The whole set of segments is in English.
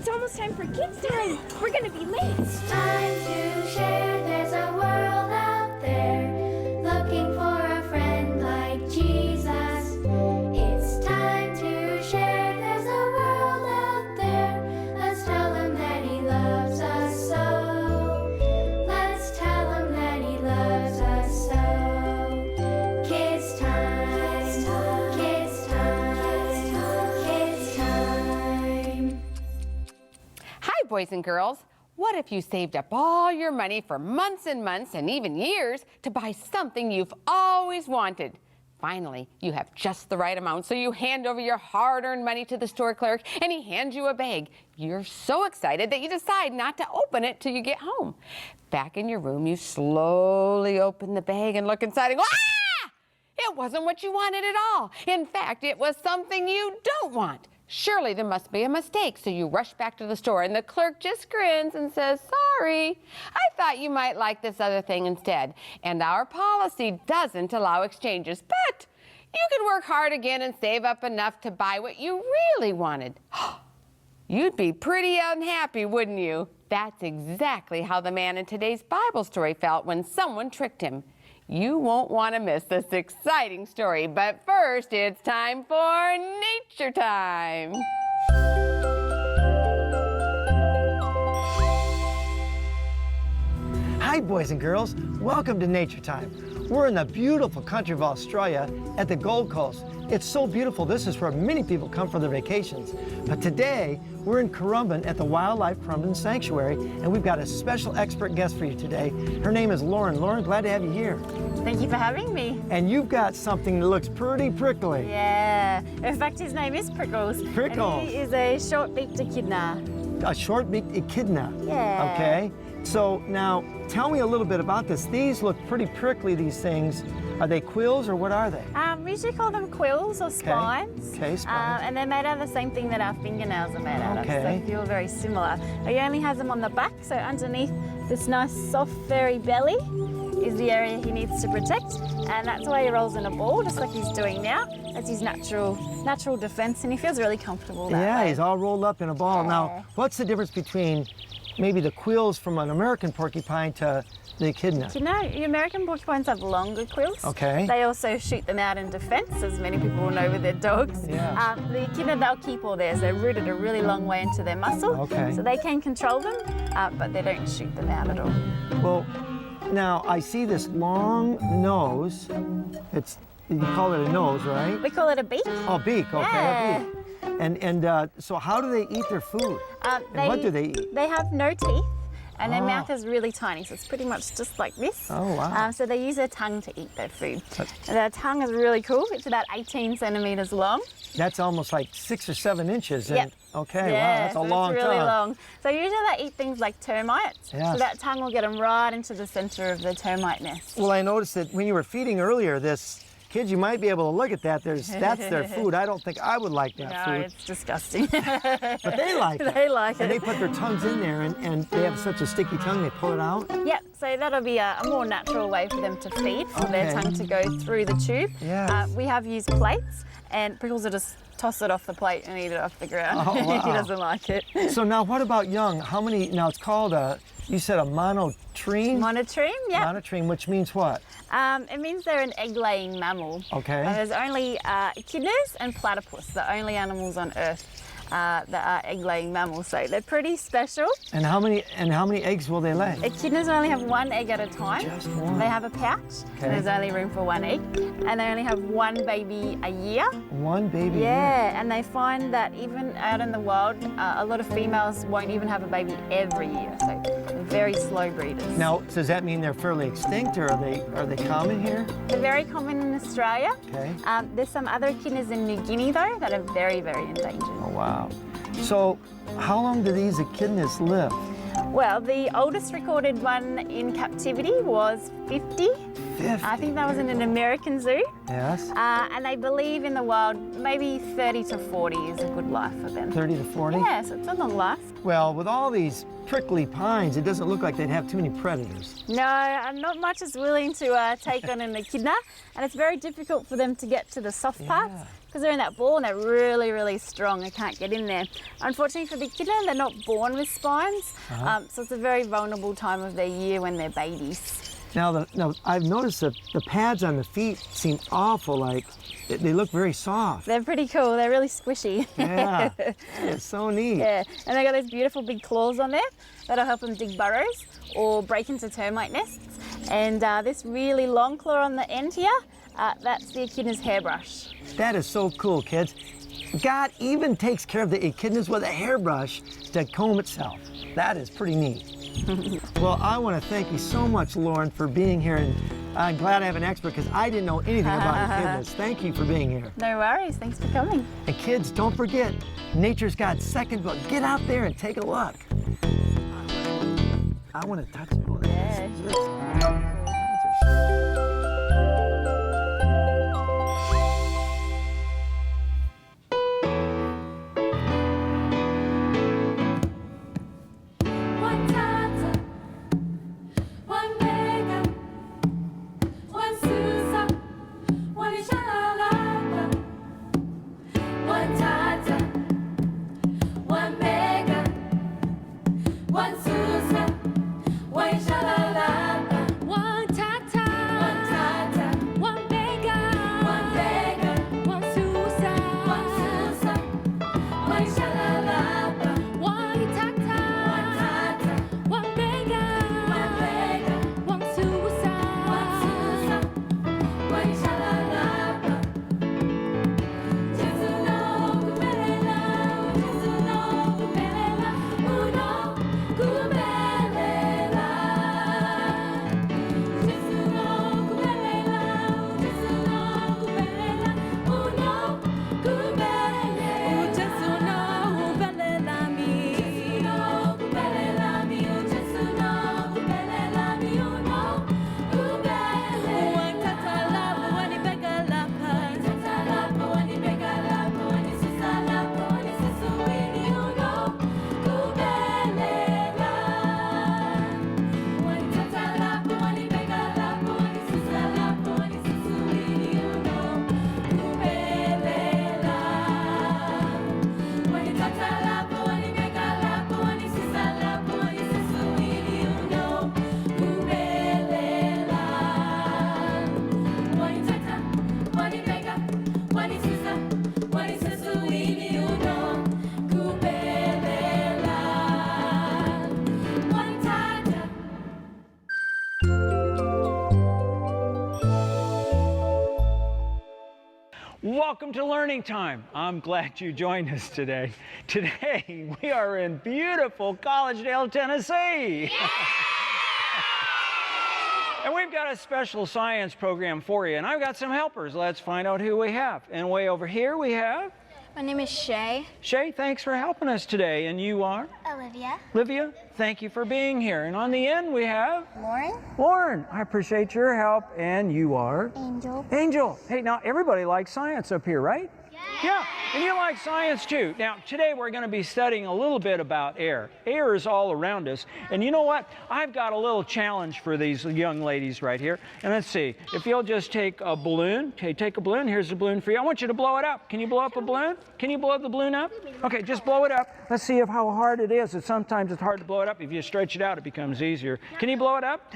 It's almost time for kids time. We're gonna be late. It's time to share. There's a world out there looking for a friend like Jesus. It's time to share. There's a world out there. Let's tell him that he loves us so. Let's tell him that he loves us so. Kids time. Kids time. Kids time. Hi, boys and girls. What if you saved up all your money for months and months and even years to buy something you've always wanted? Finally, you have just the right amount, so you hand over your hard-earned money to the store clerk and he hands you a bag. You're so excited that you decide not to open it till you get home. Back in your room, you slowly open the bag and look inside and go, ah! It wasn't what you wanted at all. In fact, it was something you don't want. Surely there must be a mistake, so you rush back to the store and the clerk just grins and says, sorry, I thought you might like this other thing instead. And our policy doesn't allow exchanges, but you can work hard again and save up enough to buy what you really wanted. You'd be pretty unhappy, wouldn't you? That's exactly how the man in today's Bible story felt when someone tricked him. You won't want to miss this exciting story, but first it's time for Nature Time. Hi, boys and girls. Welcome to Nature Time. We're in the beautiful country of Australia at the Gold Coast. It's so beautiful. This is where many people come for their vacations. But today, we're in Currumbin at the Wildlife Currumbin Sanctuary, and we've got a special expert guest for you today. Her name is Lauren. Lauren, glad to have you here. Thank you for having me. And you've got something that looks pretty prickly. Yeah. In fact, his name is Prickles. Prickles. And he is a short-beaked echidna. A short-beaked echidna. Yeah. Okay. So now, tell me a little bit about this. These look pretty prickly, these things. Are they quills or what are they? We usually call them quills or spines. Okay, spines. And they're made out of the same thing that our fingernails are made out of, so they feel very similar. But he only has them on the back, so underneath this nice soft furry belly is the area he needs to protect, and that's why he rolls in a ball, just like he's doing now. That's his natural defense, and he feels really comfortable that way. He's all rolled up in a ball. Yeah. Now, what's the difference between maybe the quills from an American porcupine to the echidna? Do you know, the American porcupines have longer quills. Okay. They also shoot them out in defense, as many people will know with their dogs. Yeah. The echidna, they'll keep all theirs. They're rooted a really long way into their muscle. Okay. So they can control them, but they don't shoot them out at all. Well, now I see this long nose. You call it a nose, right? We call it a beak. Oh, beak, okay, Yeah. a beak. And so how do they eat their food? And what do they eat? They have no teeth, and their mouth is really tiny, so it's pretty much just like this. Oh, wow. So they use their tongue to eat their food. And their tongue is really cool. It's about 18 centimeters long. That's almost like 6 or 7 inches. Yep. And, okay, Yeah, wow, that's a so long it's really tongue. long. So usually they eat things like termites. Yes. So that tongue will get them right into the center of the termite nest. Well, I noticed that when you were feeding earlier, kids, you might be able to look at that. That's their food. I don't think I would like that No, food. it's disgusting. But they like it. They like And it. they put their tongues in there, and they have such a sticky tongue, they pull it out. Yep, so that'll be a more natural way for them to feed, for their Okay. tongue to go through the tube. Yes. We have used plates, and Prickles will just toss it off the plate and eat it off the ground. Oh, wow. He doesn't like it. So now what about young? How many, now it's called you said a monotreme? Monotreme, yeah. Monotreme, which means what? It means they're an egg-laying mammal. Okay. There's only echidnas and platypus, the only animals on Earth that are egg-laying mammals, so they're pretty special. And how many eggs will they lay? Echidnas only have one egg at a time. Just one. They have a pouch, Okay. and there's only room for one egg, and they only have one baby a year. One baby? Yeah, and they find that even out in the wild, a lot of females won't even have a baby every year, so they're very slow breeders. Now, does that mean they're fairly extinct, or are they common here? They're very common in Australia. Okay. There's some other echidnas in New Guinea, though, that are very, very endangered. Oh, wow. So, how long do these echidnas live? Well, the oldest recorded one in captivity was 50. 50? I think that was in an American zoo. Yes. And they believe in the wild maybe 30 to 40 is a good life for them. 30 to 40? Yeah, so it's a long life. Well, with all these prickly pines, it doesn't look like they'd have too many predators. No, not much is willing to take on an echidna, and it's very difficult for them to get to the soft parts because they're in that ball and they're really, really strong. They can't get in there. Unfortunately for the echidna, they're not born with spines, so it's a very vulnerable time of their year when they're babies. Now, I've noticed that the pads on the feet seem awful, like they look very soft. They're pretty cool. They're really squishy. Yeah, it's so neat. Yeah, and they got those beautiful big claws on there that'll help them dig burrows or break into termite nests. And this really long claw on the end here, that's the echidna's hairbrush. That is so cool, kids. God even takes care of the echidnas with a hairbrush to comb itself. That is pretty neat. Well, I want to thank you so much, Lauren, for being here, and I'm glad I have an expert because I didn't know anything about echidnas. Thank you for being here. No worries, thanks for coming. And kids, don't forget, Nature's God's second book. Get out there and take a look. I want to touch it. Oh, Yeah. One tata, one mega, one Susa, one Shalalaba. One tata, one mega, one Susa, one Shalalaba. One tata, one mega, one Susa, one Shalalaba. one tata, one mega, one Susa. One Shalalaba. Jesus no kubelela, Jesus no kubelela, uno kubelela. Jesus no kubelela, Jesus no kubelela, uno kubelela. Jesus no kubelela mi. Jesus no kubelela mi, Jesus no kubelela mi, uno kubelela. One tata lapa, one bega lapa. Tatalapa, wani begalapa, wani susalapa, wani susuini uno kubelela. Wani tatalapa, wani begalapa, wani susalapa, wani susuini uno kubelela. Wani tatalapa, wani begalapa, wani susalapa, wani susuini uno kubelela. Wani tata, wani bega, wani susa, wani susuini uno kubelela. Wani tata. Welcome to Learning Time. I'm glad you joined us today. Today, we are in beautiful Collegedale, Tennessee. And we've got a special science program for you, and I've got some helpers. Let's find out who we have. And way over here we have My name is Shay. Shay. Thanks for helping us today. And you are? Olivia. Livia, thank you for being here. And on the end we have Lauren. Lauren. I appreciate your help. And you are? Angel. Angel. Hey, now everybody likes science up here, right? Yeah, and you like science too. Now, today we're going to be studying a little bit about air. Air is all around us. And you know what? I've got a little challenge for these young ladies right here. And let's see, if you'll just take a balloon. Okay, take a balloon. Here's a balloon for you. I want you to blow it up. Can you blow up a balloon? Can you blow up the balloon up? Okay, just blow it up. Let's see how hard it is. Sometimes it's hard to blow it up. If you stretch it out, it becomes easier. Can you blow it up?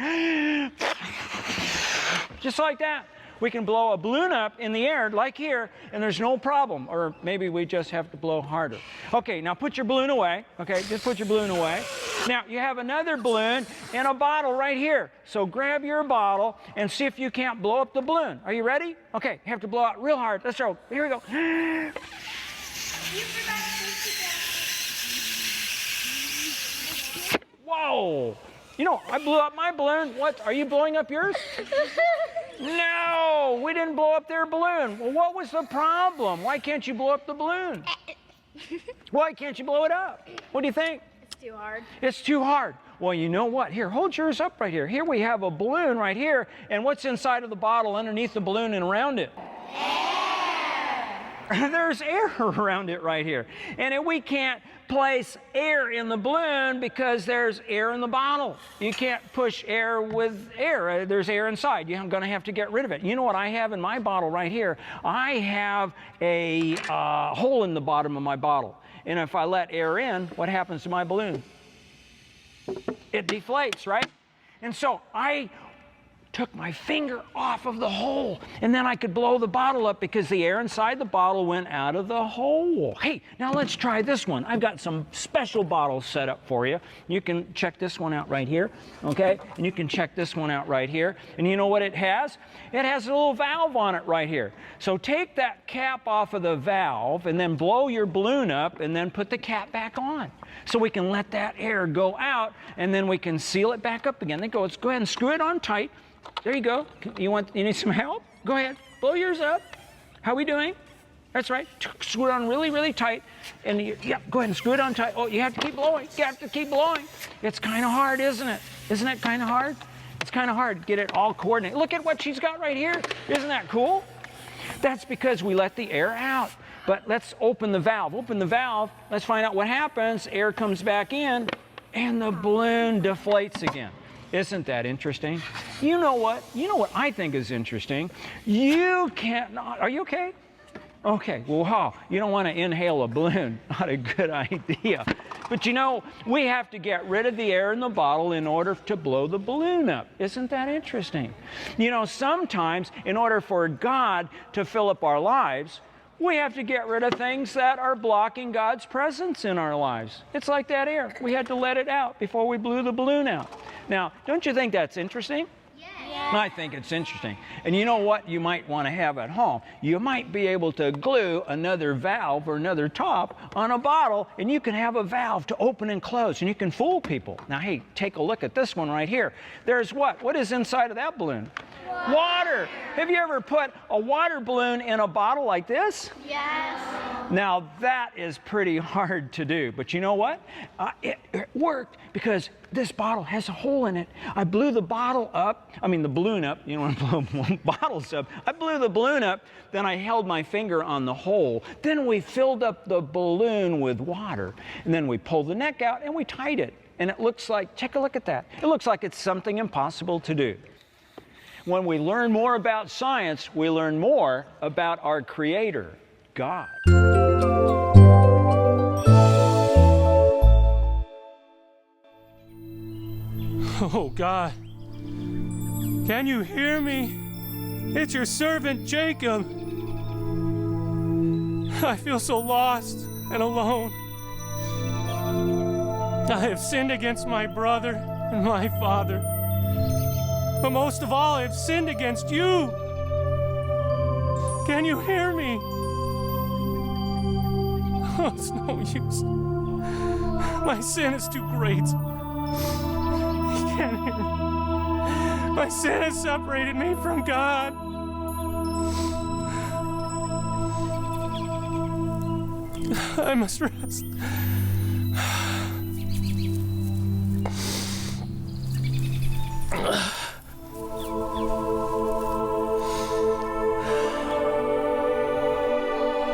Just like that. We can blow a balloon up in the air like here, and there's no problem. Or maybe we just have to blow harder. Okay, now put your balloon away. Okay, just put your balloon away. Now, you have another balloon in a bottle right here. So grab your bottle and see if you can't blow up the balloon. Are you ready? Okay, you have to blow out real hard. Let's go. Here we go. Whoa! You know, I blew up my balloon. What? Are you blowing up yours? No, we didn't blow up their balloon. Well, what was the problem? Why can't you blow up the balloon? Why can't you blow it up? What do you think? It's too hard. It's too hard. Well, you know what? Here, hold yours up right here. Here we have a balloon right here. And what's inside of the bottle underneath the balloon and around it? Air. There's air around it right here. And we can't place air in the balloon because there's air in the bottle. You can't push air with air. There's air inside. You're going to have to get rid of it. You know what I have in my bottle right here? I have a hole in the bottom of my bottle. And if I let air in, what happens to my balloon? It deflates, right? And so I took my finger off of the hole, and then I could blow the bottle up because the air inside the bottle went out of the hole. Hey, now let's try this one. I've got some special bottles set up for you. You can check this one out right here, okay? And you can check this one out right here. And you know what it has? It has a little valve on it right here. So take that cap off of the valve and then blow your balloon up and then put the cap back on. So we can let that air go out and then we can seal it back up again. Let's go ahead and screw it on tight. There you go. You need some help? Go ahead. Blow yours up. How are we doing? That's right. Screw it on really, really tight. And go ahead and screw it on tight. Oh, you have to keep blowing. You have to keep blowing. It's kind of hard, isn't it? Isn't it kind of hard? It's kind of hard to get it all coordinated. Look at what she's got right here. Isn't that cool? That's because we let the air out. But let's open the valve. Open the valve. Let's find out what happens. Air comes back in, and the balloon deflates again. Isn't that interesting? You know what? You know what I think is interesting? You can't not. Are you okay? Okay. Well, wow. You don't want to inhale a balloon. Not a good idea. But you know, we have to get rid of the air in the bottle in order to blow the balloon up. Isn't that interesting? You know, sometimes in order for God to fill up our lives, we have to get rid of things that are blocking God's presence in our lives. It's like that air. We had to let it out before we blew the balloon out. Now, don't you think that's interesting? Yeah. I think it's interesting. And you know what you might want to have at home? You might be able to glue another valve or another top on a bottle, and you can have a valve to open and close, and you can fool people. Now, hey, take a look at this one right here. There's what? What is inside of that balloon? Water. Have you ever put a water balloon in a bottle like this? Yes. Now that is pretty hard to do, but you know what? It worked because this bottle has a hole in it. I blew the balloon up. You don't want to blow bottles up. I blew the balloon up, then I held my finger on the hole. Then we filled up the balloon with water, and then we pulled the neck out and we tied it. And it looks like, take a look at that. It looks like it's something impossible to do. When we learn more about science, we learn more about our Creator, God. Oh, God. Can you hear me? It's your servant, Jacob. I feel so lost and alone. I have sinned against my brother and my father. But most of all, I have sinned against you. Can you hear me? Oh, it's no use. My sin is too great. You can't hear me. My sin has separated me from God. I must rest.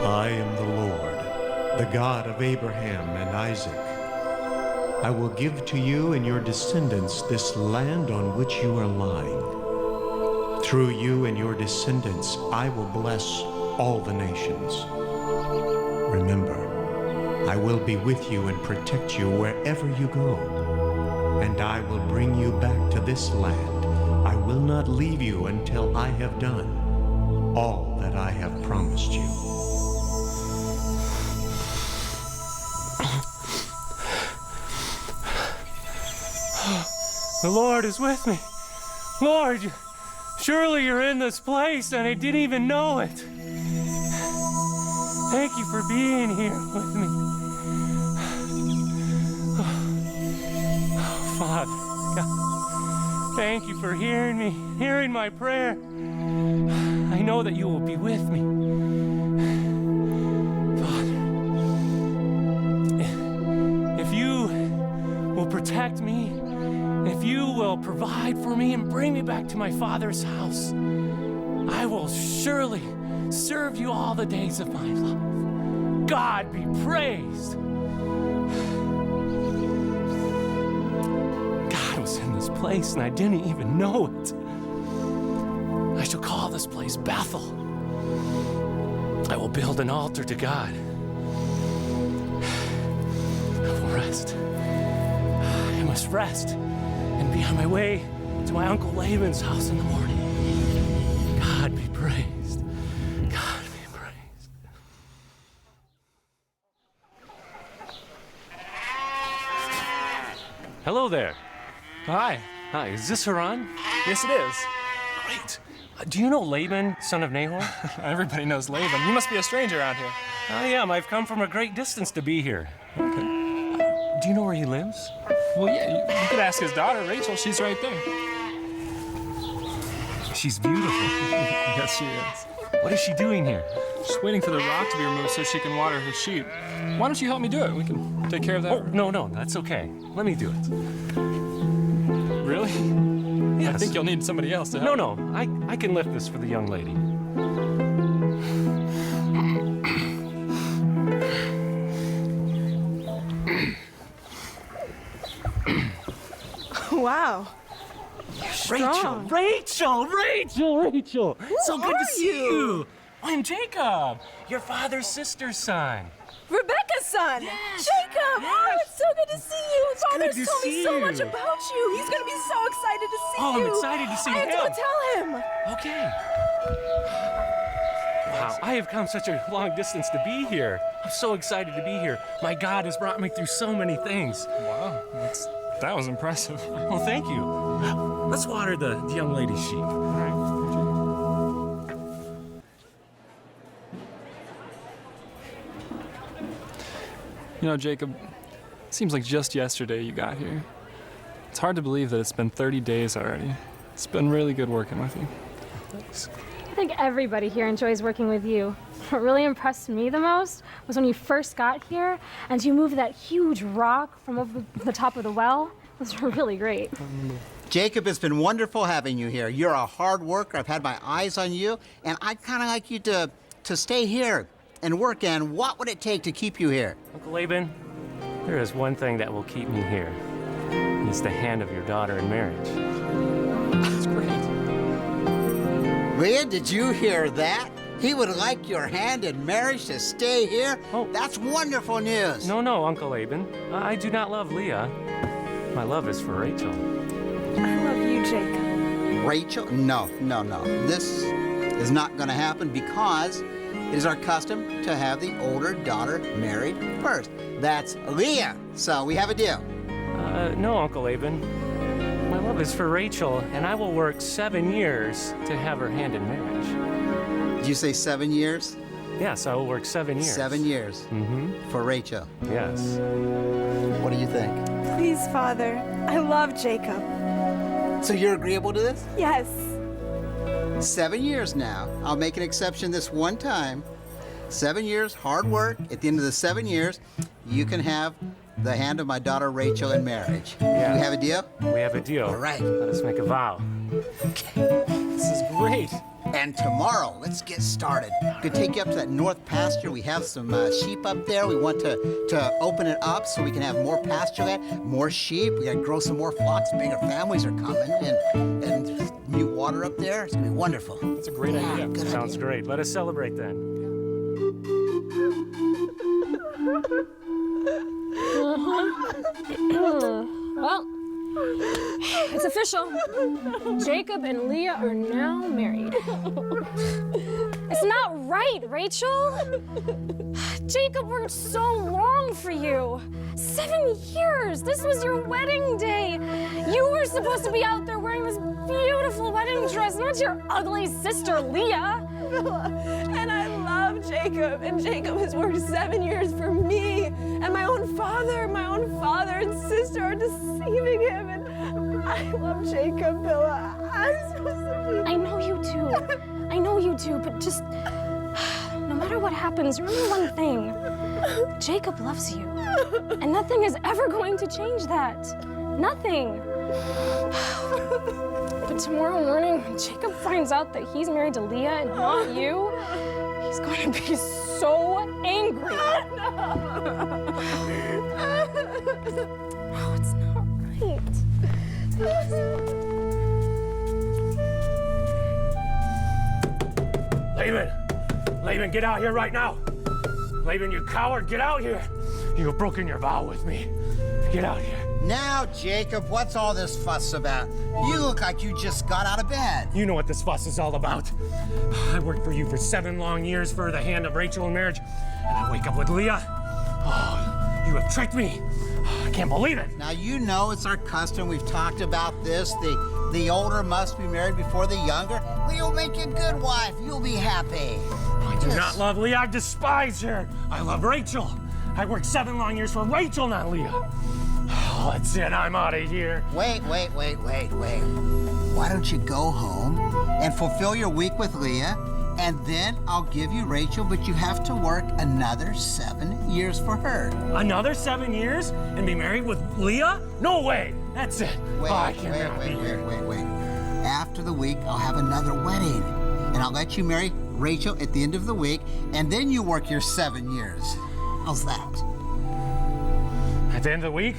I am the Lord, the God of Abraham and Isaac. I will give to you and your descendants this land on which you are lying. Through you and your descendants, I will bless all the nations. Remember, I will be with you and protect you wherever you go, and I will bring you back to this land. I will not leave you until I have done all that I have promised you. The Lord is with me. Lord, surely you're in this place and I didn't even know it. Thank you for being here with me. Oh, Father, God, thank you for hearing me, hearing my prayer. I know that you will be with me. Father, if you will protect me, if you will provide for me and bring me back to my Father's house, I will surely serve you all the days of my life. God be praised. place and I didn't even know it. I shall call this place Bethel. I will build an altar to God. I will rest. I must rest and be on my way to my Uncle Laban's house in the morning. God be praised. God be praised. Hello there. Hi. Hi, is this Haran? Yes, it is. Great. Do you know Laban, son of Nahor? Everybody knows Laban. You must be a stranger around here. I am. I've come from a great distance to be here. Okay. Do you know where he lives? Well, yeah, you could ask his daughter, Rachel. She's right there. She's beautiful. Yes, she is. What is she doing here? She's waiting for the rock to be removed so she can water her sheep. Why don't you help me do it? We can take care of that. Oh, no, that's okay. Let me do it. Really? Yes. I think you'll need somebody else to help. No, I can lift this for the young lady. Wow. Rachel! So good to see you. I'm Jacob, your father's sister's son. Rebecca's son! Yes. Jacob! Oh, Yes. it's so good to see you! Father's good to told me see so much you. about you! He's gonna be so excited to see Oh, you! I'm excited to see I have to him. go tell him! Okay. Wow, I have come such a long distance to be here. I'm so excited to be here. My God has brought me through so many things. Wow, that was impressive. Well, thank you. Let's water the young lady's sheep. All right. You know, Jacob, it seems like just yesterday you got here. It's hard to believe that it's been 30 days already. It's been really good working with you. Thanks. I think everybody here enjoys working with you. What really impressed me the most was when you first got here and you moved that huge rock from over the top of the well. It was really great. Jacob, it's been wonderful having you here. You're a hard worker. I've had my eyes on you, and I'd kind of like you to stay here and work. And what would it take to keep you here? Uncle Laban, there is one thing that will keep me here. And it's the hand of your daughter in marriage. That's great. Leah, did you hear that? He would like your hand in marriage to stay here? Oh. That's wonderful news. No, Uncle Laban. I do not love Leah. My love is for Rachel. I love you, Jacob. Rachel? No. This is not going to happen because it is our custom to have the older daughter married first. That's Leah. So we have a deal. No, Uncle Laban. My love is for Rachel, and I will work 7 years to have her hand in marriage. Did you say 7 years? Yes, I will work 7 years. 7 years Mm-hmm. for Rachel. Yes. What do you think? Please, Father. I love Jacob. So you're agreeable to this? Yes. 7 years now. I'll make an exception this one time. 7 years, hard work. At the end of the 7 years, you can have the hand of my daughter Rachel in marriage. Yeah. We have a deal? We have a deal. All right. Let us make a vow. This is great. And tomorrow, let's get started. We could take you up to that north pasture. We have some sheep up there. We want to open it up so we can have more pasture land, more sheep. We gotta grow some more flocks. Bigger families are coming, and new water up there. It's gonna be wonderful. That's a great idea. Good Sounds idea. great. Let us celebrate then. Well, it's official. Jacob and Leah are now married. It's not right, Rachel. Jacob worked so long for you. 7 years. This was your wedding day. You were supposed to be out there wearing this beautiful wedding dress, not your ugly sister, Leah. And I love Jacob, and Jacob has worked 7 years for me, and my own father and sister are deceiving him, and I love Jacob, Billa. I'm supposed to be... I know you do, but just no matter what happens, remember one thing. Jacob loves you, and nothing is ever going to change that. Nothing. But tomorrow morning, when Jacob finds out that he's married to Leah and not you, he's going to be so angry. Oh, it's not right. Laban, get out here right now. Laban, you coward, get out here. You have broken your vow with me. Get out here. Now, Jacob, what's all this fuss about? You look like you just got out of bed. You know what this fuss is all about. I worked for you for 7 long years for the hand of Rachel in marriage, and I wake up with Leah. Oh, you have tricked me. I can't believe it. Now, you know it's our custom. We've talked about this. The older must be married before the younger. Leah will make you a good wife. You'll be happy. I do not love Leah. I despise her. I love Rachel. I worked 7 long years for Rachel, not Leah. Oh, that's it. I'm out of here. Wait. Why don't you go home and fulfill your week with Leah, and then I'll give you Rachel, but you have to work another 7 years for her. Another 7 years and be married with Leah? No way. That's it. Wait. After the week, I'll have another wedding, and I'll let you marry Rachel at the end of the week, and then you work your 7 years. How's that? At the end of the week,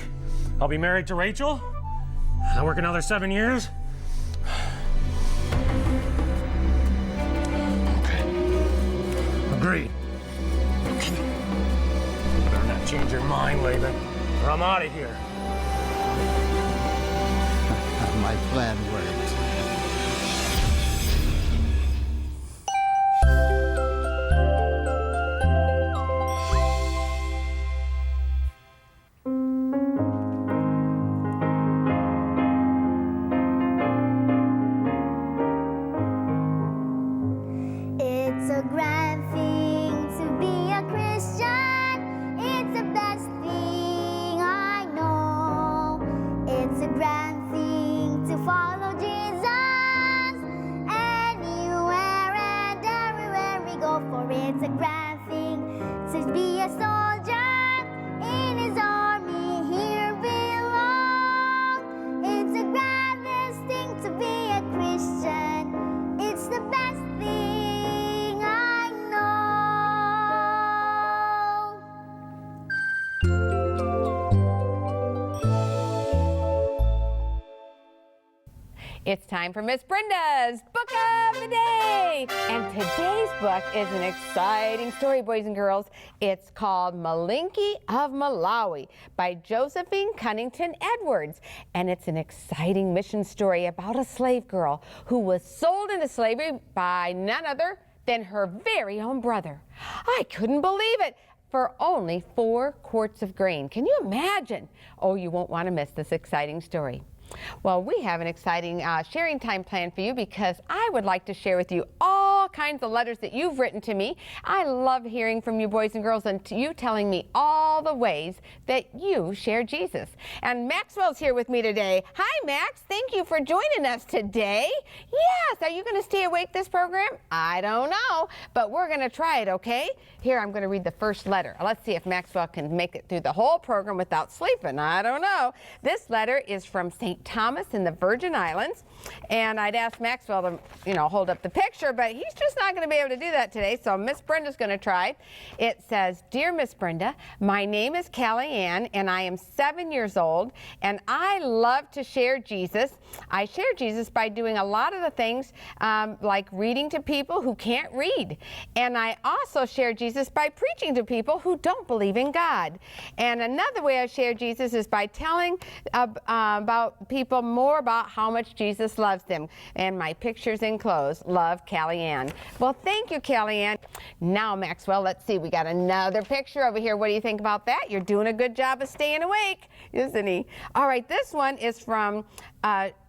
I'll be married to Rachel. I'll work another 7 years. Okay. Agreed. Okay. You better not change your mind, Laban, or I'm out of here. My plan worked. It's a grand thing to be a Christian. It's the best thing I know. It's a grand thing to follow Jesus anywhere and everywhere we go. For it's a grand thing to be a soldier in his army here below. It's the grandest thing to be a Christian. It's the best thing I know. It's time for Miss Brenda's Book of the Day. And today's book is an exciting story, boys and girls. It's called Malinki of Malawi by Josephine Cunnington Edwards. And it's an exciting mission story about a slave girl who was sold into slavery by none other than her very own brother. I couldn't believe it. For only 4 quarts of grain. Can you imagine? Oh, you won't want to miss this exciting story. Well, we have an exciting sharing time planned for you because I would like to share with you all kinds of letters that you've written to me. I love hearing from you boys and girls and you telling me all the ways that you share Jesus. And Maxwell's here with me today. Hi, Max. Thank you for joining us today. Yes, are you going to stay awake this program? I don't know, but we're going to try it, okay? Here, I'm going to read the first letter. Let's see if Maxwell can make it through the whole program without sleeping. I don't know. This letter is from St. Thomas in the Virgin Islands, and I'd ask Maxwell to, hold up the picture, but he's just not going to be able to do that today, so Miss Brenda's going to try. It says, Dear Miss Brenda, my name is Callie Ann, and I am 7 years old, and I love to share Jesus. I share Jesus by doing a lot of the things like reading to people who can't read, and I also share Jesus by preaching to people who don't believe in God. And another way I share Jesus is by telling about people more about how much Jesus loves them. And my picture's enclosed. Love, Callie Ann. Well, thank you, Callie Ann. Now, Maxwell, let's see. We got another picture over here. What do you think about that? You're doing a good job of staying awake, isn't he? All right, this one is from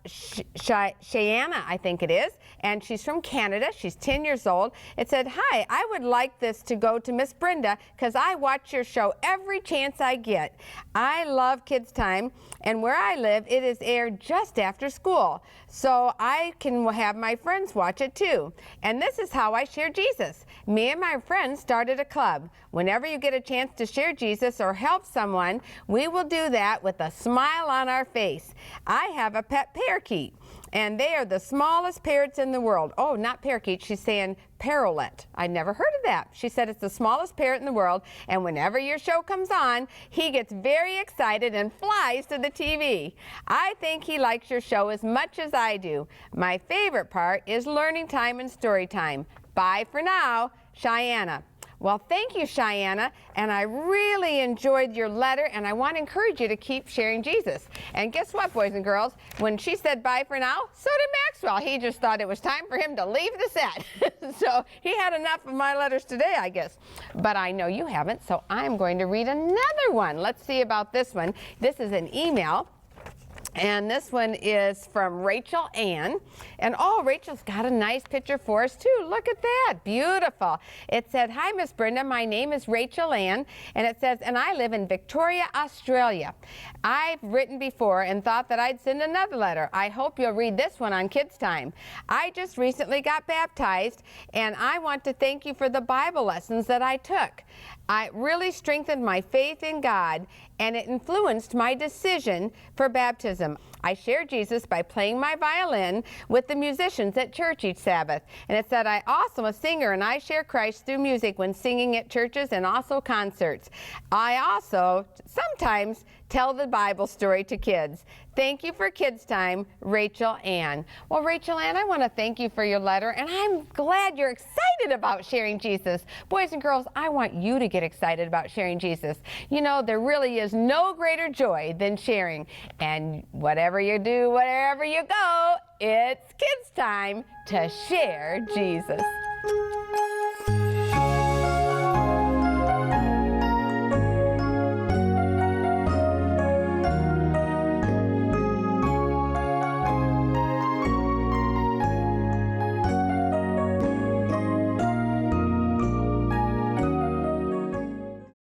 Cheyenne, I think it is, and she's from Canada. She's 10 years old. It said, hi, I would like this to go to Miss Brenda because I watch your show every chance I get. I love Kids Time, and where I live, it is aired just after school, so I can have my friends watch it too. And this is how I share Jesus. Me and my friends started a club. Whenever you get a chance to share Jesus or help someone, we will do that with a smile on our face. I have a pet parakeet, and they are the smallest parrots in the world. Oh, not parakeet, she's saying parrot. I never heard of that. She said it's the smallest parrot in the world, and whenever your show comes on, he gets very excited and flies to the TV. I think he likes your show as much as I do. My favorite part is learning time and story time. Bye for now, Cheyenne. Well, thank you, Cheyenne, and I really enjoyed your letter, and I want to encourage you to keep sharing Jesus. And guess what, boys and girls? When she said bye for now, so did Maxwell. He just thought it was time for him to leave the set. So he had enough of my letters today, I guess. But I know you haven't, so I'm going to read another one. Let's see about this one. This is an email. And this one is from Rachel Ann. And oh, Rachel's got a nice picture for us too. Look at that, beautiful. It said, "Hi, Miss Brenda, my name is Rachel Ann." And it says, "And I live in Victoria, Australia. I've written before and thought that I'd send another letter. I hope you'll read this one on Kids Time. I just recently got baptized, and I want to thank you for the Bible lessons that I took. It really strengthened my faith in God, and it influenced my decision for baptism. I share Jesus by playing my violin with the musicians at church each Sabbath." And it said, "I also am a singer, and I share Christ through music when singing at churches and also concerts. I also sometimes tell the Bible story to kids. Thank you for Kids Time, Rachel Ann." Well, Rachel Ann, I want to thank you for your letter, and I'm glad you're excited about sharing Jesus. Boys and girls, I want you to get excited about sharing Jesus. You know, there really is no greater joy than sharing. And whatever you do, wherever you go, it's Kids Time to share Jesus.